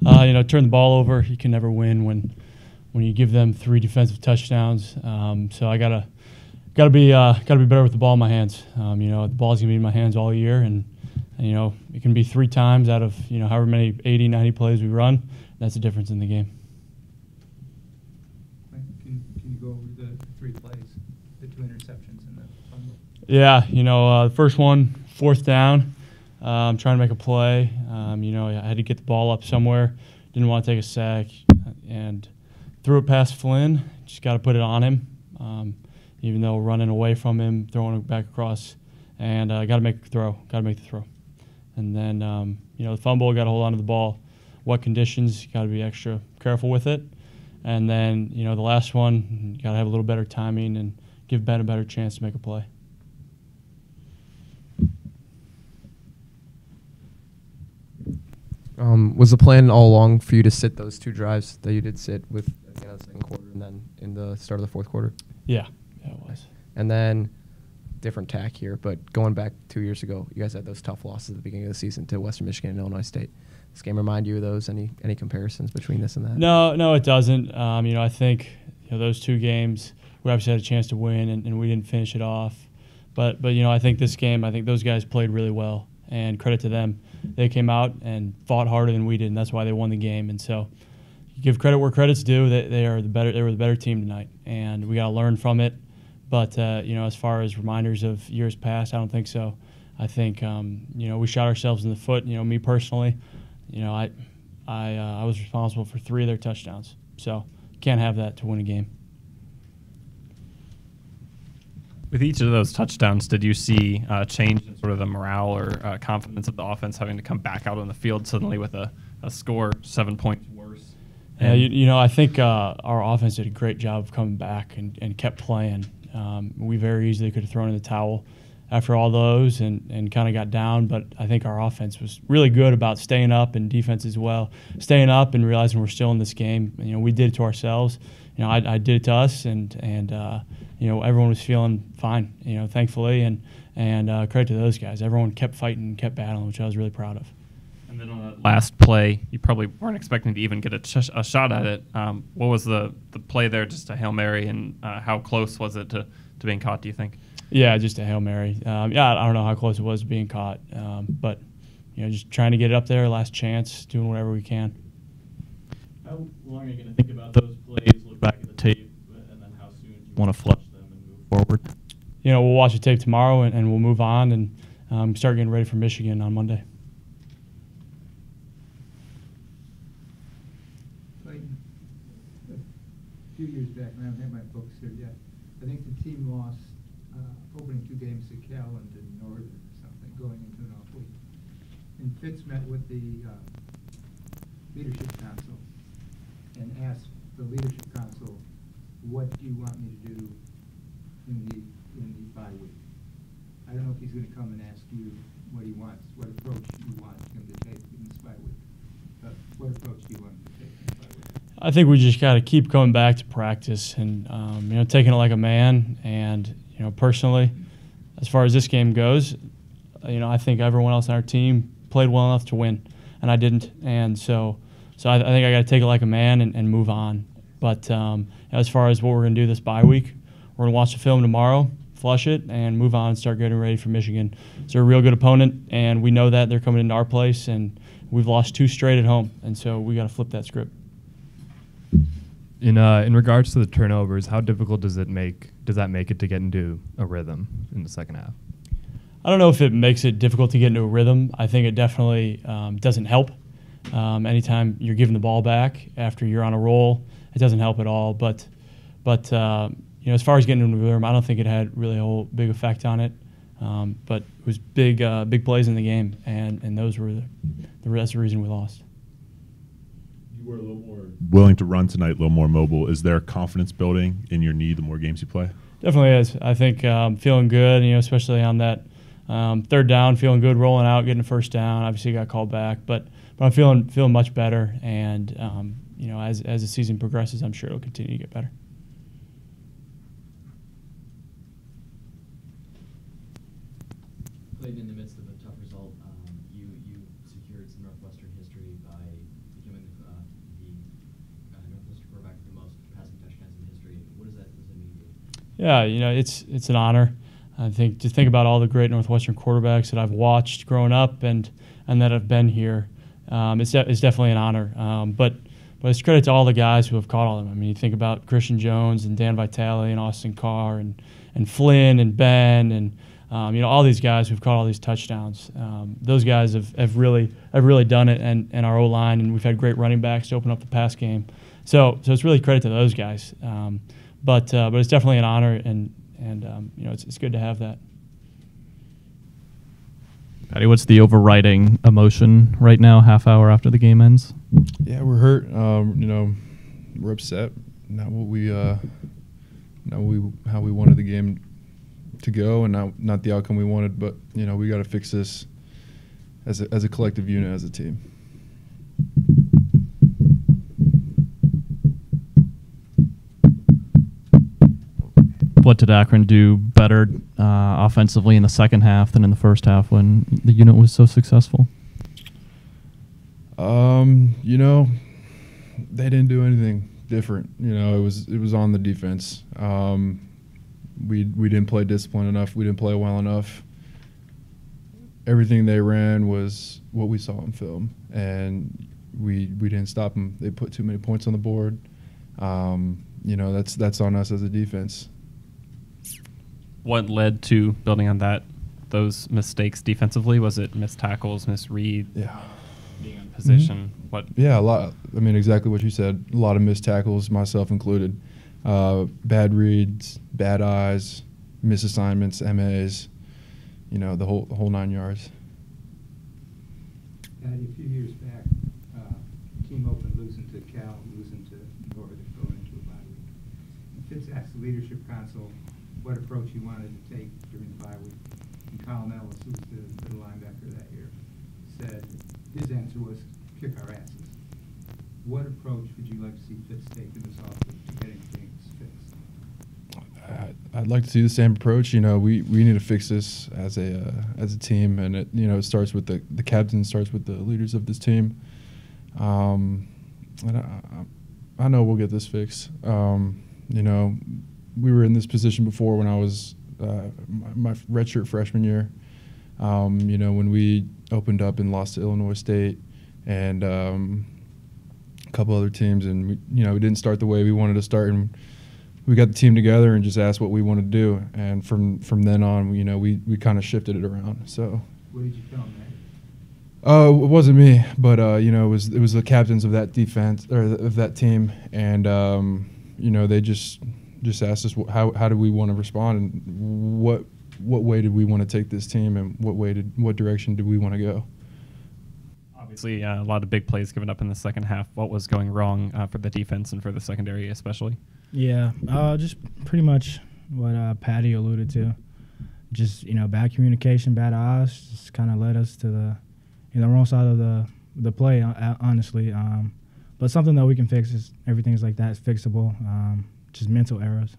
turn the ball over. You can never win when you give them 3 defensive touchdowns. So I gotta be better with the ball in my hands. The ball's gonna be in my hands all year, and it can be 3 times out of however many 80, 90 plays we run. That's the difference in the game. Can you go over the 3 plays, the 2 interceptions and the fumble? Yeah, the first one, 4th down. I'm trying to make a play. I had to get the ball up somewhere. Didn't want to take a sack, and threw it past Flynn. Just got to put it on him, even though running away from him, throwing it back across, and got to make the throw. And then the fumble, got to hold on to the ball. What conditions? Got to be extra careful with it. And then the last one, got to have a little better timing and give Ben a better chance to make a play. Was the plan all along for you to sit those 2 drives that you did sit with at the end of the second quarter and then in the start of the fourth quarter? Yeah, it was. And then, different tack here, but going back 2 years ago, you guys had those tough losses at the beginning of the season to Western Michigan and Illinois State. Does this game remind you of those? Any comparisons between this and that? No, it doesn't. I think those 2 games we obviously had a chance to win, and we didn't finish it off. But I think this game, I think those guys played really well, and credit to them. They came out and fought harder than we did, and that's why they won the game. And so, you give credit where credit's due. They were the better team tonight, and we got to learn from it. But as far as reminders of years past, I don't think so. I think we shot ourselves in the foot. Me personally, I was responsible for 3 of their touchdowns, so can't have that to win a game. With each of those touchdowns, did you see a change in sort of the morale or confidence of the offense having to come back out on the field suddenly with a score 7 points worse? Yeah, I think our offense did a great job of coming back and kept playing. We very easily could have thrown in the towel after all those and kind of got down, but I think our offense was really good about staying up, and defense as well. Staying up and realizing we're still in this game. We did it to ourselves. I did it to us, and everyone was feeling fine, thankfully, and credit to those guys. Everyone kept fighting, kept battling, which I was really proud of. And then on that last play, you probably weren't expecting to even get a shot at it. What was the play there, just a Hail Mary, and how close was it to being caught, do you think? Yeah, just a Hail Mary. I don't know how close it was to being caught, but just trying to get it up there, last chance, doing whatever we can. How long are you going to think about those plays, look back at the tape, and then how soon do you want to flush them and move forward? We'll watch the tape tomorrow, and we'll move on and start getting ready for Michigan on Monday. A few years back, and I don't have my books here yet, I think the team lost opening 2 games to Cal and to Northern or something, going into an off week. And Fitz met with the leadership council and asked the leadership council, what do you want me to do in the bye week? I don't know if he's going to come and ask you what he wants, what approach you want him to take in this bye week. But what approach do you want him to take in the bye week? I think we just got to keep coming back to practice and taking it like a man. And personally, as far as this game goes, I think everyone else on our team played well enough to win, and I didn't. And so I think I got to take it like a man and move on. But as far as what we're going to do this bye week, we're going to watch the film tomorrow, flush it, and move on and start getting ready for Michigan. It's a real good opponent, and we know that they're coming into our place, and we've lost 2 straight at home, and so we got to flip that script. In regards to the turnovers, how difficult does that make it to get into a rhythm in the second half? I don't know if it makes it difficult to get into a rhythm. I think it definitely doesn't help. Anytime you're giving the ball back after you're on a roll, it doesn't help at all. But as far as getting into a rhythm, I don't think it had really a whole big effect on it. But it was big plays in the game, and those were that's the reason we lost. You were a little more willing to run tonight, a little more mobile. Is there confidence building in your knee the more games you play? Definitely is. I think feeling good, especially on that 3rd down, feeling good, rolling out, getting a first down. Obviously got called back, but I'm feeling much better. And as the season progresses, I'm sure it'll continue to get better. Played in the midst of a tough result. You secured some Northwestern history by becoming the Yeah, it's an honor. I think just think about all the great Northwestern quarterbacks that I've watched growing up and that have been here. It's definitely an honor. But it's credit to all the guys who have caught all of them. I mean, you think about Christian Jones and Dan Vitale and Austin Carr and Flynn and Ben and all these guys who've caught all these touchdowns. Those guys have really done it, and our O-line, and we've had great running backs to open up the pass game. So it's really credit to those guys. But it's definitely an honor, and it's good to have that. Patty, what's the overriding emotion right now, half hour after the game ends? Yeah, we're hurt. We're upset. Not how we wanted the game to go, and not the outcome we wanted. But we got to fix this as a collective unit, as a team. What did Akron do better offensively in the second half than in the first half when the unit was so successful? They didn't do anything different. It was on the defense. We didn't play disciplined enough. We didn't play well enough. Everything they ran was what we saw on film, and we didn't stop them. They put too many points on the board. That's on us as a defense. What led to building on those mistakes defensively? Was it missed tackles, missed read? Yeah. Being in position? Mm-hmm. What? Yeah, a lot. I mean, exactly what you said. A lot of missed tackles, myself included. Bad reads, bad eyes, misassignments, MAs. The whole 9 yards. Patty, a few years back, team opened losing to Cal, losing to Northern, going into a bye week. Fitz asked the leadership council what approach he wanted to take during the bye week. And Colin Ellis, who was the middle linebacker that year, said his answer was kick our asses. What approach would you like to see Fitz take in this offseason to getting things fixed? I'd like to see the same approach. We need to fix this as a team, and it starts with the captain, starts with the leaders of this team. And I know we'll get this fixed. We were in this position before when I was my redshirt freshman year. When we opened up and lost to Illinois State and a couple other teams, and we didn't start the way we wanted to start, and we got the team together and just asked what we wanted to do, and from then on, we kind of shifted it around. So. What did you tell him, man? It wasn't me, but it was the captains of that defense or of that team, and they just asked us how do we want to respond, and what way did we want to take this team, and what direction did we want to go. Obviously, a lot of big plays given up in the second half. What was going wrong for the defense and for the secondary especially? Yeah, just pretty much what Patty alluded to. Just bad communication, bad eyes, just kind of led us to the wrong side of the play, honestly. But something that we can fix is everything's like that is fixable. Just mental errors.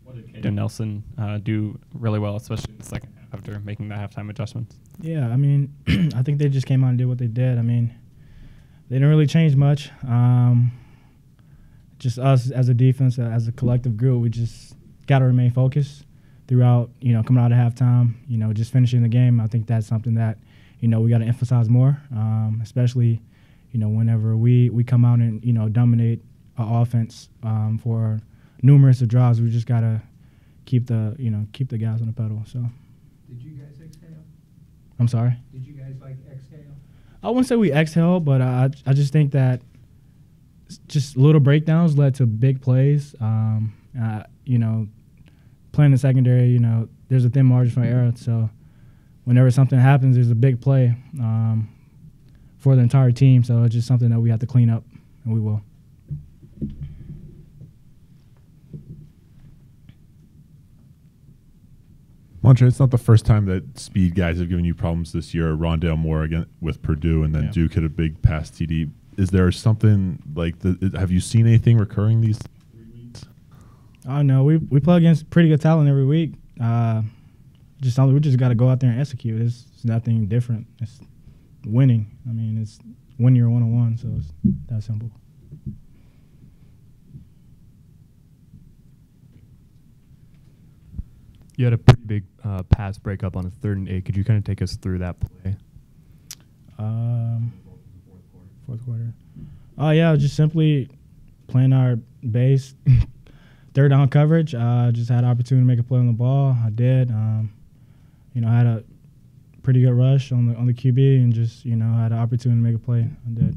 What did Caden Nelson do really well, especially in the second half after making the halftime adjustments? Yeah, I mean, I think they just came out and did what they did. I mean, they didn't really change much. Just us as a defense, as a collective group, we just got to remain focused throughout, coming out of halftime, just finishing the game. I think that's something that, we got to emphasize more, especially, whenever we come out and, dominate our offense for numerous of drives. We just got to keep the gas on the pedal. So. Did you guys exhale? I'm sorry? Did you guys exhale? I wouldn't say we exhale, but I just think that just little breakdowns led to big plays. Playing the secondary, there's a thin margin for error. So whenever something happens, there's a big play for the entire team. So it's just something that we have to clean up, and we will. Montre, it's not the first time that speed guys have given you problems this year. Rondale Moore again with Purdue, and then Duke hit a big pass TD. Is there something like have you seen anything recurring these 3 weeks? Oh no, we play against pretty good talent every week. Just something we just got to go out there and execute. It's nothing different. It's winning. I mean, it's win your one-on-one, so it's that simple. You had a pretty big pass breakup on a 3rd and 8. Could you kind of take us through that play? Fourth quarter. Oh yeah, just simply playing our base, 3rd down coverage. Just had an opportunity to make a play on the ball. I did. I had a pretty good rush on the QB and just had an opportunity to make a play. I did.